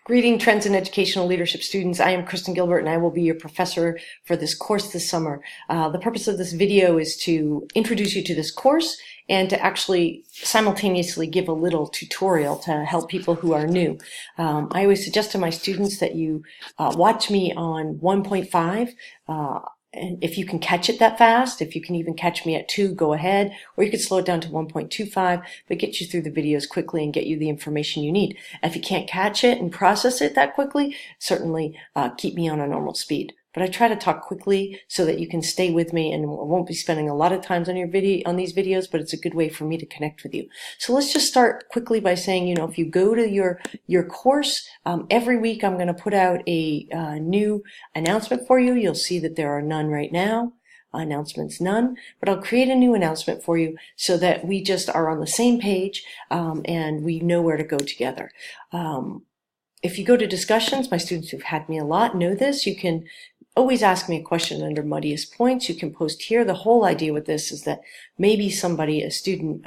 Greeting Trends in Educational Leadership students. I am Kristen Gilbert and I will be your professor for this course this summer. The purpose of this video is to introduce you to this course and to actually simultaneously give a little tutorial to help people who are new. I always suggest to my students that you watch me on 1.5. And if you can catch it that fast, if you can even catch me at 2, go ahead, or you could slow it down to 1.25, but get you through the videos quickly and get you the information you need. If you can't catch it and process it that quickly, certainly keep me on a normal speed. But I try to talk quickly so that you can stay with me, and I won't be spending a lot of time on these videos, but it's a good way for me to connect with you. So let's just start quickly by saying, if you go to your course, every week I'm going to put out a new announcement for you. You'll see that there are none right now. Announcements none, but I'll create a new announcement for you so that we just are on the same page and we know where to go together. If you go to discussions, my students who've had me a lot know this. You can always ask me a question under Muddiest Points. You can post here. The whole idea with this is that maybe somebody, a student,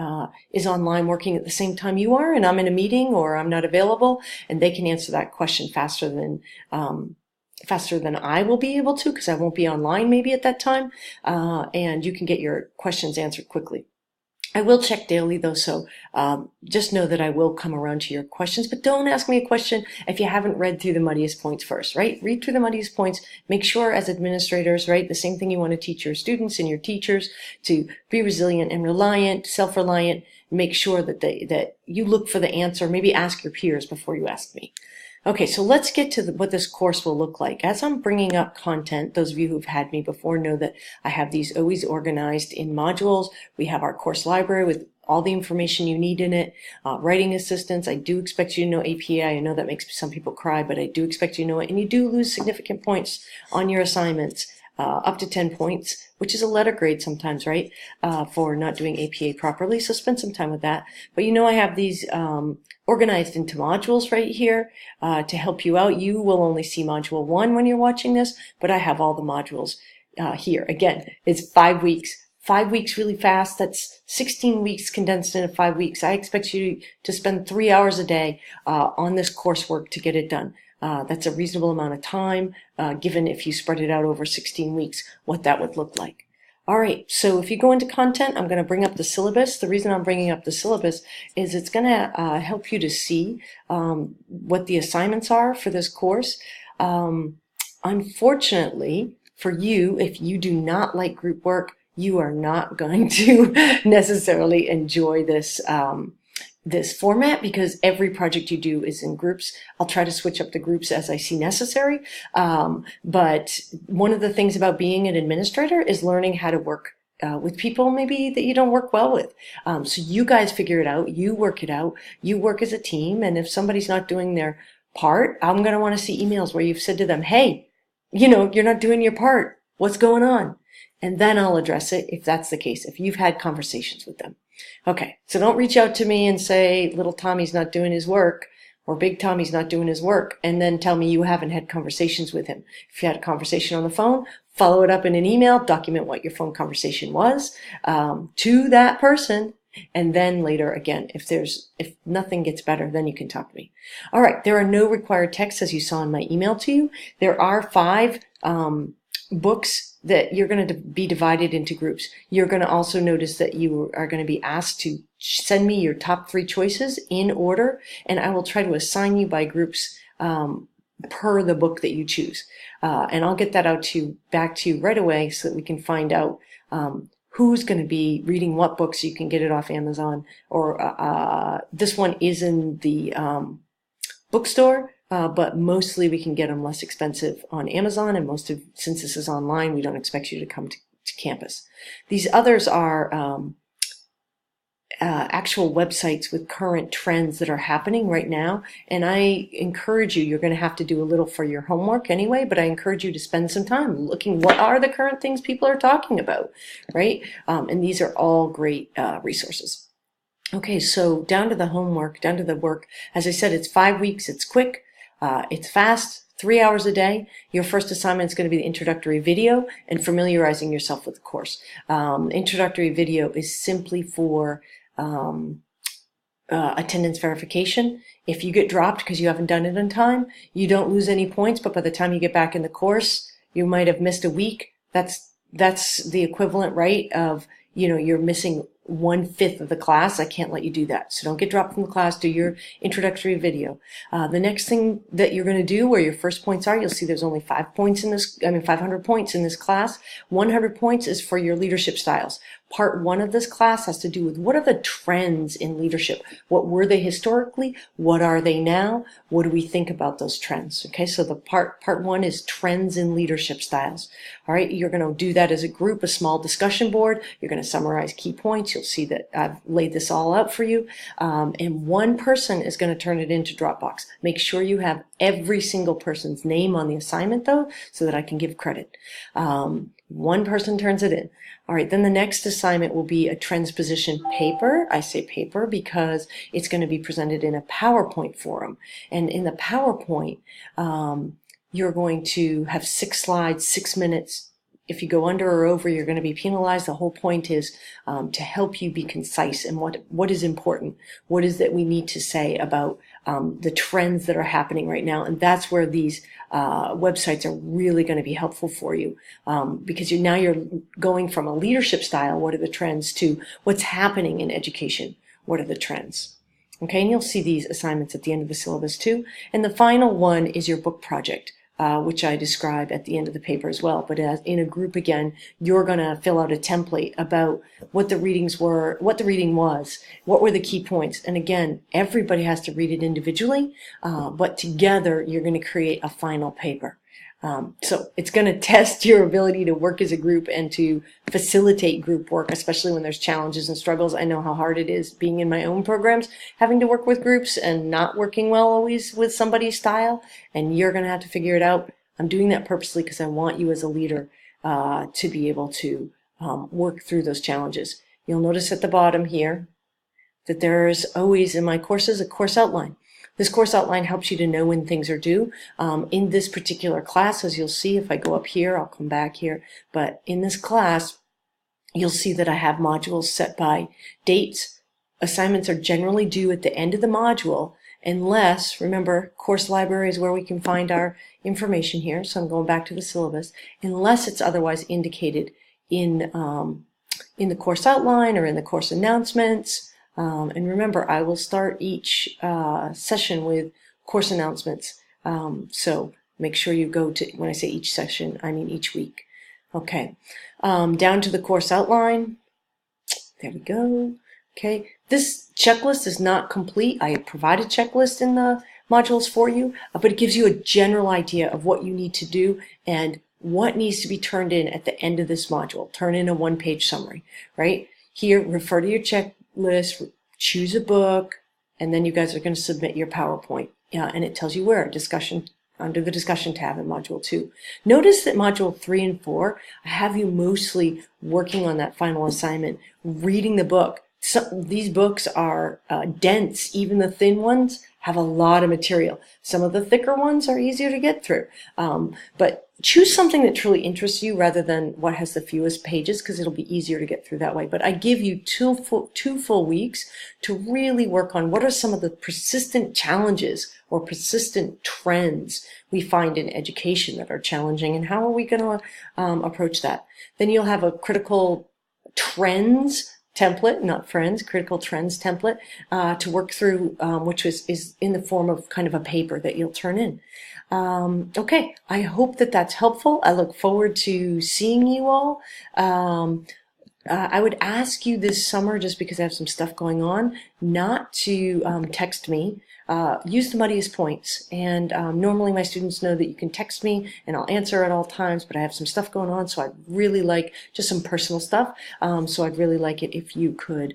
is online working at the same time you are, and I'm in a meeting or I'm not available, and they can answer that question faster than I will be able to, because I won't be online maybe at that time, and you can get your questions answered quickly. I will check daily though, so just know that I will come around to your questions, but don't ask me a question if you haven't read through the Muddiest Points first, right? Read through the Muddiest Points. Make sure as administrators, right, the same thing you want to teach your students and your teachers, to be resilient and reliant, self-reliant. Make sure that you look for the answer. Maybe ask your peers before you ask me. Okay, so let's get to what this course will look like. As I'm bringing up content, those of you who've had me before know that I have these always organized in modules. We have our course library with all the information you need in it. Writing assistance, I do expect you to know APA. I know that makes some people cry, but I do expect you to know it. And you do lose significant points on your assignments, up to 10 points, which is a letter grade sometimes, right, for not doing APA properly. So spend some time with that. But I have these organized into modules right here to help you out. You will only see module 1 when you're watching this, but I have all the modules here. Again, it's 5 weeks. 5 weeks really fast. That's 16 weeks condensed into 5 weeks. I expect you to spend 3 hours a day on this coursework to get it done. That's a reasonable amount of time, given if you spread it out over 16 weeks, what that would look like. All right, so if you go into content, I'm going to bring up the syllabus. The reason I'm bringing up the syllabus is it's going to help you to see what the assignments are for this course. Unfortunately for you, if you do not like group work, you are not going to necessarily enjoy this this format, because every project you do is in groups. I'll try to switch up the groups as I see necessary. But one of the things about being an administrator is learning how to work with people maybe that you don't work well with. So you guys figure it out. You work it out. You work as a team. And if somebody's not doing their part, I'm going to want to see emails where you've said to them, hey, you're not doing your part. What's going on? And then I'll address it if that's the case, if you've had conversations with them. Okay, so don't reach out to me and say little Tommy's not doing his work or big Tommy's not doing his work, and then tell me you haven't had conversations with him. If you had a conversation on the phone, follow it up in an email, document what your phone conversation was to that person, and then later again, if nothing gets better, then you can talk to me. All right, there are no required texts as you saw in my email to you. There are 5 books that you're going to be divided into groups. You're going to also notice that you are going to be asked to send me your top 3 choices in order, and I will try to assign you by groups per the book that you choose. And I'll get that back to you right away so that we can find out who's going to be reading what book, so you can get it off Amazon. Or this one is in the bookstore. But mostly we can get them less expensive on Amazon, and since this is online, we don't expect you to come to campus. These others are actual websites with current trends that are happening right now, and I encourage you, you're going to have to do a little for your homework anyway, but I encourage you to spend some time looking what are the current things people are talking about, right? And these are all great resources. Okay, so down to the homework, down to the work. As I said, it's 5 weeks, it's quick. It's fast, 3 hours a day. Your first assignment is going to be the introductory video and familiarizing yourself with the course. Introductory video is simply for attendance verification. If you get dropped because you haven't done it in time, you don't lose any points, but by the time you get back in the course, you might have missed a week. That's the equivalent, right, of, you're missing 1/5 of the class. I can't let you do that. So don't get dropped from the class. Do your introductory video. The next thing that you're going to do, where your first points are, you'll see there's only 500 points in this class. 100 points is for your leadership styles. Part 1 of this class has to do with what are the trends in leadership? What were they historically? What are they now? What do we think about those trends? Okay, so the part 1 is trends in leadership styles. All right, you're going to do that as a group, a small discussion board. You're going to summarize key points. You'll see that I've laid this all out for you. And one person is going to turn it into Dropbox. Make sure you have every single person's name on the assignment, though, so that I can give credit. One person turns it in. All right, then the next assignment will be a transposition paper. I say paper because it's going to be presented in a PowerPoint forum. And in the PowerPoint, you're going to have 6 slides, 6 minutes. If you go under or over, you're going to be penalized. The whole point is to help you be concise and what is important. What is that we need to say about the trends that are happening right now. And that's where these websites are really going to be helpful for you, because now you're going from a leadership style, what are the trends, to what's happening in education, what are the trends. Okay, and you'll see these assignments at the end of the syllabus too. And the final one is your book project, which I describe at the end of the paper as well. But as in a group again, you're going to fill out a template about what the readings were, what the reading was, what were the key points. And again, everybody has to read it individually, but together you're going to create a final paper. So it's going to test your ability to work as a group and to facilitate group work, especially when there's challenges and struggles. I know how hard it is being in my own programs, having to work with groups and not working well always with somebody's style, and you're going to have to figure it out. I'm doing that purposely because I want you as a leader to be able to work through those challenges. You'll notice at the bottom here that there's always in my courses a course outline. This course outline helps you to know when things are due. In this particular class, as you'll see, if I go up here, I'll come back here, but in this class, you'll see that I have modules set by dates. Assignments are generally due at the end of the module, unless, remember, course library is where we can find our information here, so I'm going back to the syllabus, unless it's otherwise indicated in the course outline or in the course announcements. And remember, I will start each session with course announcements. So make sure you go to, when I say each session, I mean each week. Okay, down to the course outline. There we go. Okay, this checklist is not complete. I provide a checklist in the modules for you, but it gives you a general idea of what you need to do and what needs to be turned in at the end of this module. Turn in a 1-page summary, right? Here, refer to your checklist, choose a book, and then you guys are going to submit your PowerPoint. And it tells you where, discussion, under the discussion tab in module 2. Notice that module 3 and 4, I have you mostly working on that final assignment, reading the book. These books are dense. Even the thin ones have a lot of material. Some of the thicker ones are easier to get through. But choose something that truly interests you rather than what has the fewest pages, because it'll be easier to get through that way. But I give you two full weeks to really work on what are some of the persistent challenges or persistent trends we find in education that are challenging, and how are we going to approach that. Then you'll have a critical trends template, not friends, critical trends template to work through, which is in the form of kind of a paper that you'll turn in. Okay, I hope that that's helpful. I look forward to seeing you all. I would ask you this summer, just because I have some stuff going on, not to text me. Use the muddiest points. And normally my students know that you can text me and I'll answer at all times, but I have some stuff going on, so I'd really like just some personal stuff. So I'd really like it if you could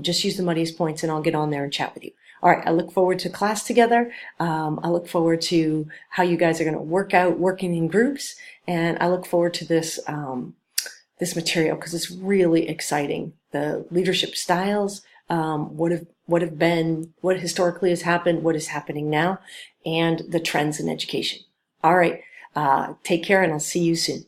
just use the muddiest points, and I'll get on there and chat with you. All right, I look forward to class together. I look forward to how you guys are going to work out working in groups, and I look forward to this this material because it's really exciting. The leadership styles, what have been, what historically has happened, what is happening now, and the trends in education. All right, take care, and I'll see you soon.